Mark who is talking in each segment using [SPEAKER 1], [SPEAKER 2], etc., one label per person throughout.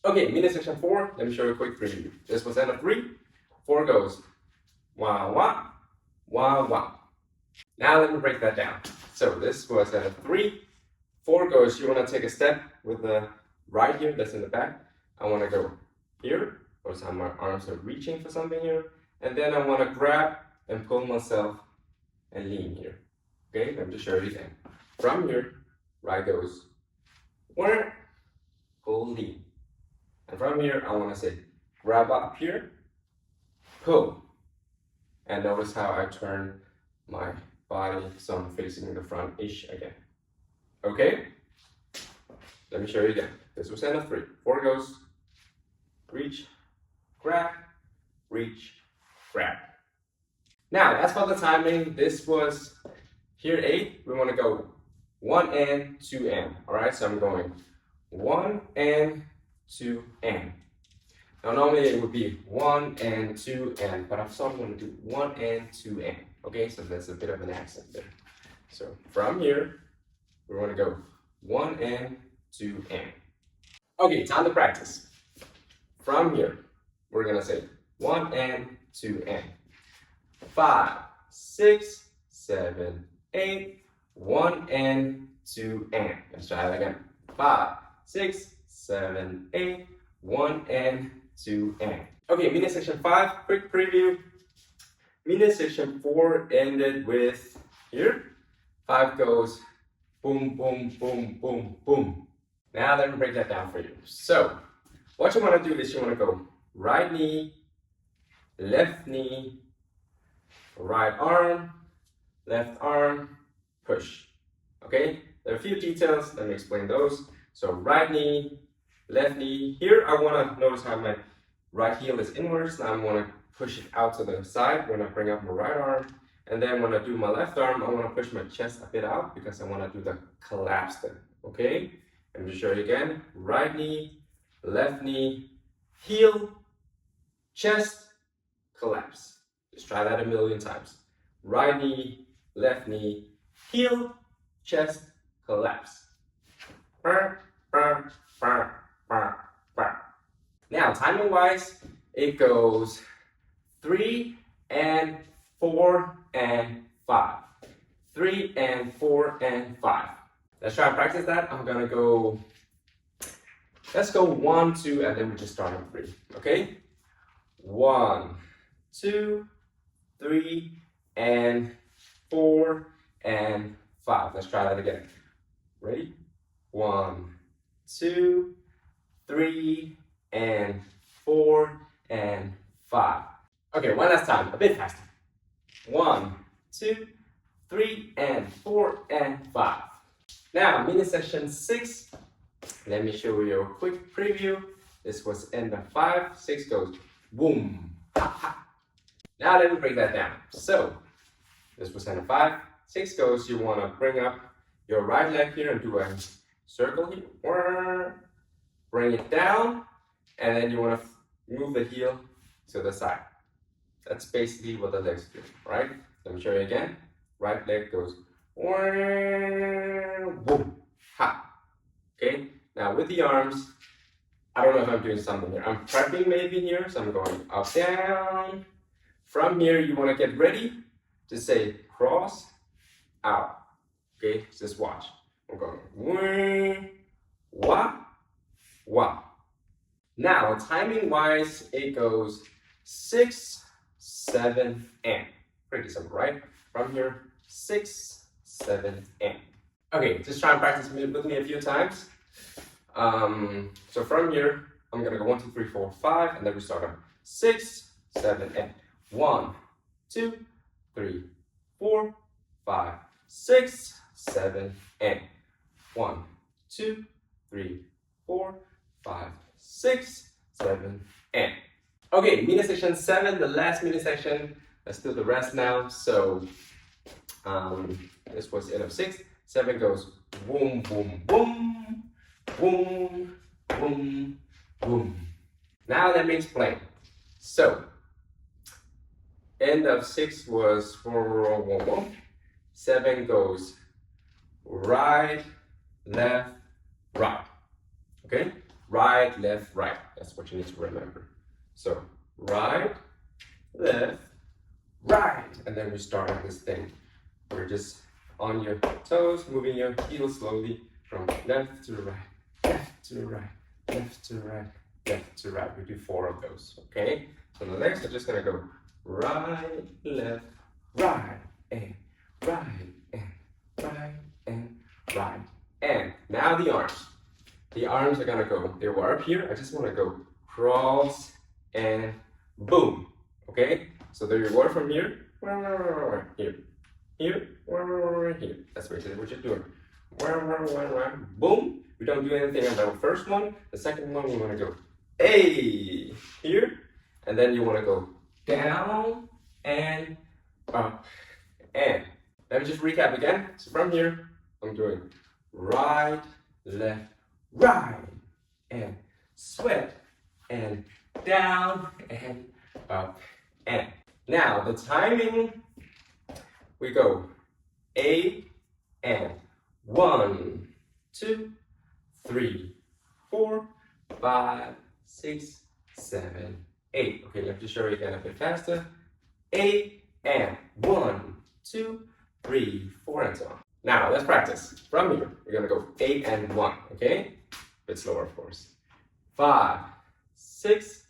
[SPEAKER 1] Okay, mini section 4, let me show you a quick preview. This was end of 3, 4 goes wah wah, wah wah. Now let me break that down. So this was end of 3, 4 goes, you want to take a step with the right here, that's in the back. I want to go here, or so my arms are reaching for something here, and then I want to grab and pull myself and lean here. Okay, let me just show you again. From here, right goes, pull, lean. And from here, I want to say, grab up here, pull. And notice how I turn my body so I'm facing the front-ish again. Okay? Let me show you again. This was end of 3. 4 goes, reach, grab, reach, grab. Now, as for the timing, this was here 8. We want to go 1 and 2 and. Alright, so I'm going 1 and 2 and. Now normally it would be 1 and 2 and, but I'm sort of going to do 1 and 2 and. Okay, so there's a bit of an accent there. So from here, we want to go 1 and 2 and. Okay, time to practice. From here, we're going to say 1 and 2 and. 5, 6, 7, 8, 1 and 2 and. Let's try that again. 5, 6, 7, 8, 1 and 2 and. Okay, mini section 5, quick preview. Mini section 4 ended with here. 5 goes boom, boom, boom, boom, boom. Now let me break that down for you. So, what you want to do is you want to go right knee, right arm, left arm, push. Okay, there are a few details, let me explain those. So right knee, left knee. Here I want to notice how my right heel is inwards. Now I want to push it out to the side when I bring up my right arm. And then when I do my left arm, I want to push my chest a bit out because I want to do the collapse then. Okay, let me show you again. Right knee, left knee, heel, chest, collapse. Just try that a million times. Right knee, left knee, heel, chest, collapse. Now, timing wise, it goes 3 and 4 and 5. 3 and 4 and 5. Let's try and practice that. I'm gonna go, let's go 1, 2, and then we just start on 3. Okay? 1, 2, 3, and 4 and 5. Let's try that again. Ready? 1, 2, 3, and 4 and 5. Okay, one last time, a bit faster. 1, 2, 3, and 4 and 5. Now, mini section 6. Let me show you a quick preview. This was end of 5. 6 goes boom. Ha, ha. Now let me break that down. So, this was end of 5. 6 goes, you want to bring up your right leg here and do a circle here. Bring it down, and then you want to move the heel to the side. That's basically what the legs do, right? Let me show you again. Right leg goes boom, ha. Okay, now with the arms, I don't know if I'm doing something here. I'm prepping maybe here, so I'm going up, down. From here, you want to get ready to say cross, out. Okay, just watch. I'm going wah, wah. Now, timing wise, it goes 6, 7, and. Pretty simple, right? From here, 6, 7, and. Okay, just try and practice with me a few times. So from here, I'm gonna go 1, 2, 3, 4, 5, and then we start on 6, 7, and. 1, 2, 3, 4, 5, 6, 7, and. 1, 2, 3, 4, 5, 6, 7, and. Okay, mini section 7, the last mini section. Let's do the rest now. So, this was end of 6. 7 goes boom, boom, boom, boom, boom, boom. Now let me explain. So, end of 6 was 7 goes right, left, right. Okay? right, left, right. That's what you need to remember. So right, left, right. And then we start on this thing. We're just on your toes, moving your heels slowly from left to right, left to right, left to right, left to right. We do 4 of those, okay? So the legs are just gonna go right, left, right, and right, and right, and right. And now the arms. The arms are gonna go, they were up here. I just wanna go cross and boom, okay? So there you go from here, here, here, here. That's basically what you're doing. Boom. We don't do anything on the first one. The second one, we wanna go, hey, here. And then you wanna go down and up and. Let me just recap again. So from here, I'm doing right, left, right, and sweat, and down, and up, and. Now, the timing, we go A, and 1, 2, 3, 4, 5, 6, 7, 8. Okay, let me just show you again a bit faster. A, and 1, 2, 3, 4, and so on. Now, let's practice. From here, we're gonna go 8 and 1, okay? A bit slower, of course. 5, 6,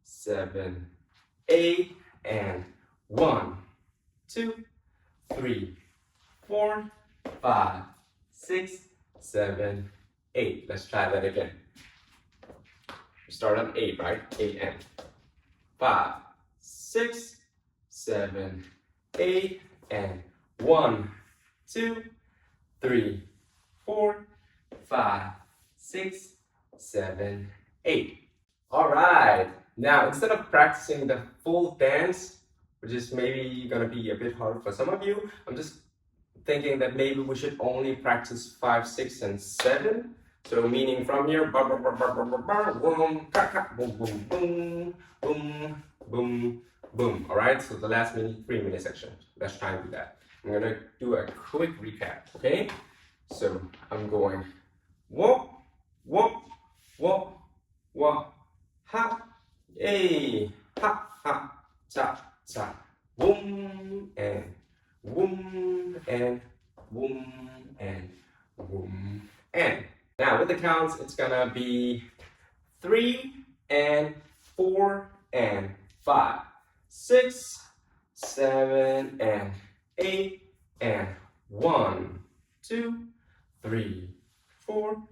[SPEAKER 1] 7, 8, and 1, 2, 3, 4, 5, 6, 7, 8. Let's try that again. We start on 8, right? 8 and 5, 6, 7, 8, and 1, 2, 3, 4, 5, 6, 7, 8. All right. Now, instead of practicing the full dance, which is maybe gonna be a bit hard for some of you, I'm just thinking that maybe we should only practice 5, 6, and 7. So meaning from here, boom, boom, boom, boom, boom, boom, boom. All right. So the last 3-minute section. Let's try and do that. I'm gonna do a quick recap. Okay. So I'm going whoop, whoop, whoop, whoop, ha, hey, ha, ha, cha, cha, boom, and boom, and boom, and boom, and. Now with the counts, it's gonna be 3 and 4 and 5, 6, 7 and 8 and 1, 2, 3, 4,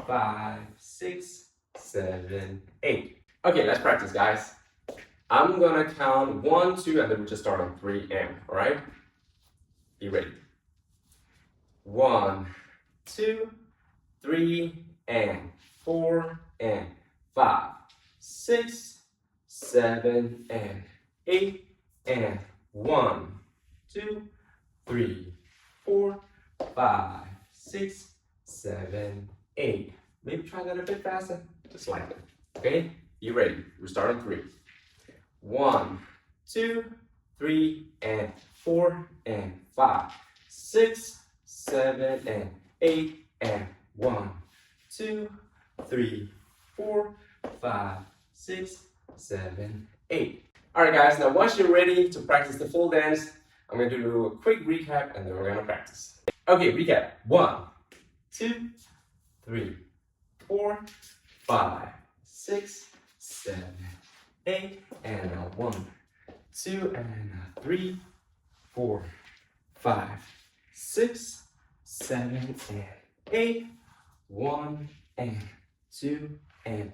[SPEAKER 1] 5, 6, 7, 8. Okay, let's practice, guys. I'm gonna count 1, 2, and then we just start on 3 and. All right? Be ready. 1, 2, 3 and 4 and 5, 6, 7 and 8 and 1, 2, 3, 4, 5, 6, 7, 8. Maybe try that a bit faster, just slightly. Okay, you ready? We start on 3. 1, 2, 3 and 4 and 5, 6, 7 and 8 and 1, 2, 3, 4, 5, 6, 7, 8. All right, guys. Now, once you're ready to practice the full dance, I'm going to do a quick recap, and then we're going to practice. Okay, recap. 1, 2, 3, 4, 5, 6, 7, 8, and 1, 2, and 3, 4, 5, 6, 7, and 8. 1 and 2 and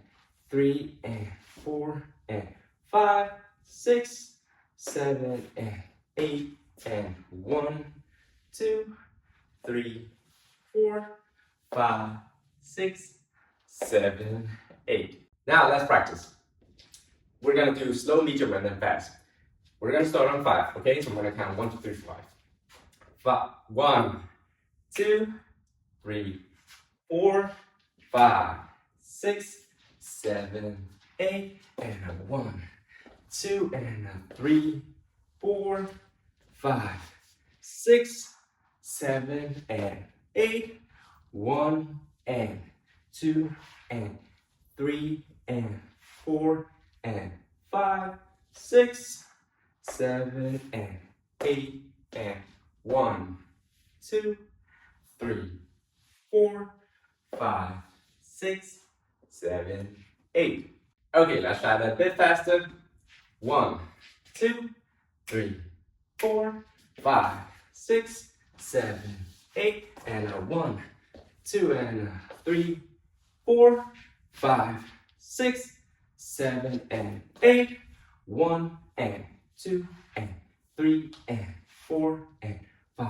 [SPEAKER 1] 3 and 4 and 5, 6, 7 and 8 and 1, 2, 3, 4, 5, 6, 7, 8. Now let's practice. We're gonna do slow, medium, and then fast. We're gonna start on 5, okay? So I'm gonna count 1, 2, 3, 4, 5. 1, 2, 3, 4, 5, 6, 7, 8, and 1, 2, and 3, 4, 5, 6, 7, and 8, 1, and 2, and 3 and 4 and 5, 6, 7 and 8 and 1, 2, 3, 4, 5, 6, 7, 8. Okay, let's try that a bit faster. 1, 2, 3, 4, 5, 6, 7, 8, and a 1, 2, and a 3, 4, 5, 6, 7, and 8, 1, and 2, and 3, and 4, and 5,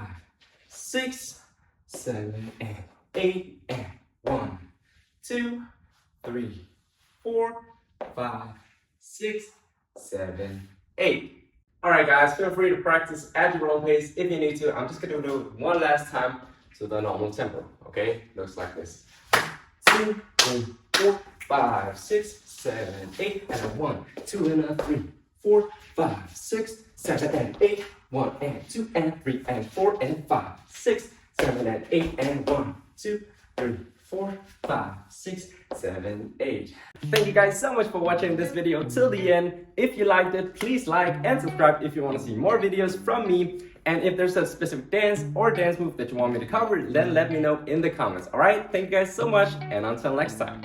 [SPEAKER 1] 6, 7, and 8, and 1, 2, 3, 4, 5, 6, 7, 8. Alright guys, feel free to practice at your own pace if you need to. I'm just going to do it one last time to the normal tempo, okay? Looks like this. 2, 3, 4, 5, 6, 7, 8, and a 1, 2, and a 3, 4, 5, 6, 7, and 8, 1, and 2, and 3, and 4, and 5, 6, 7, and 8, and 1, 2, 3, 4, 5, 6, 7, 8. Thank you guys so much for watching this video till the end. If you liked it, please like and subscribe if you want to see more videos from me. And if there's a specific dance or dance move that you want me to cover, then let me know in the comments. Alright, thank you guys so much, and until next time.